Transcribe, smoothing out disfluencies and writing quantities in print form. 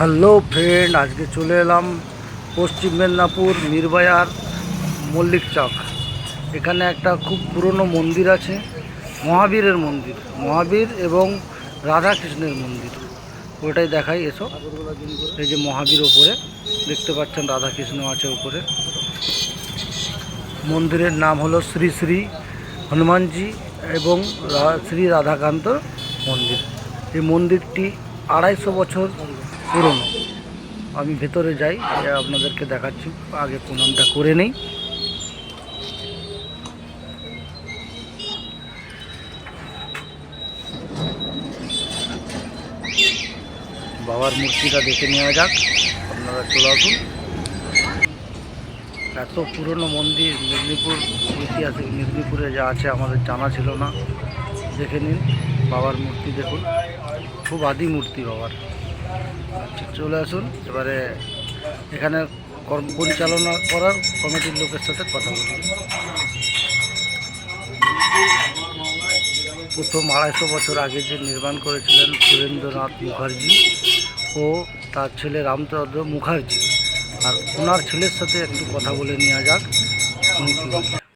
Hello friend, আজকে চলে এলাম পশ্চিম মেদিনীপুর মিরবাজার মল্লিক চক। এখানে একটা খুব পুরনো মন্দির আছে, মহাবীরের মন্দির, মহাবীর এবং রাধাকৃষ্ণের মন্দির। ওটাই দেখাই, এসো। এই যে মহাবীর ওপরে দেখতে পাচ্ছেন, রাধাকৃষ্ণ আছে ওপরে। মন্দিরের নাম হলো শ্রী শ্রী হনুমানজি এবং শ্রী রাধাকান্ত মন্দির। এই মন্দিরটি 250 বছর পুরনো। আমি ভেতরে যাই, আপনাদেরকে দেখাচ্ছি। আগে প্রণামটা করে নেই। বাবার মূর্তিটা দেখে নেওয়া যাক, আপনারা চলে আসুন। এত পুরনো মন্দির মেদিনীপুর ঐতিহাসিক মেদিনীপুরে যা আছে আমাদের জানা ছিল না। দেখে নিন বাবার মূর্তি, দেখুন খুব আদি মূর্তি বাবার। আচ্ছা, চলে আসুন। এবারে এখানে কর্ম পরিচালনা করার কমিটির লোকের সাথে কথা বলি। প্রথম 250 বছর আগে যে নির্মাণ করেছিলেন সুরেন্দ্রনাথ মুখার্জি ও তার ছেলে রামচন্দ্র মুখার্জি। আর ওনার ছেলের সাথে একটু কথা বলে নেওয়া যাক, উনি কী বলছেন।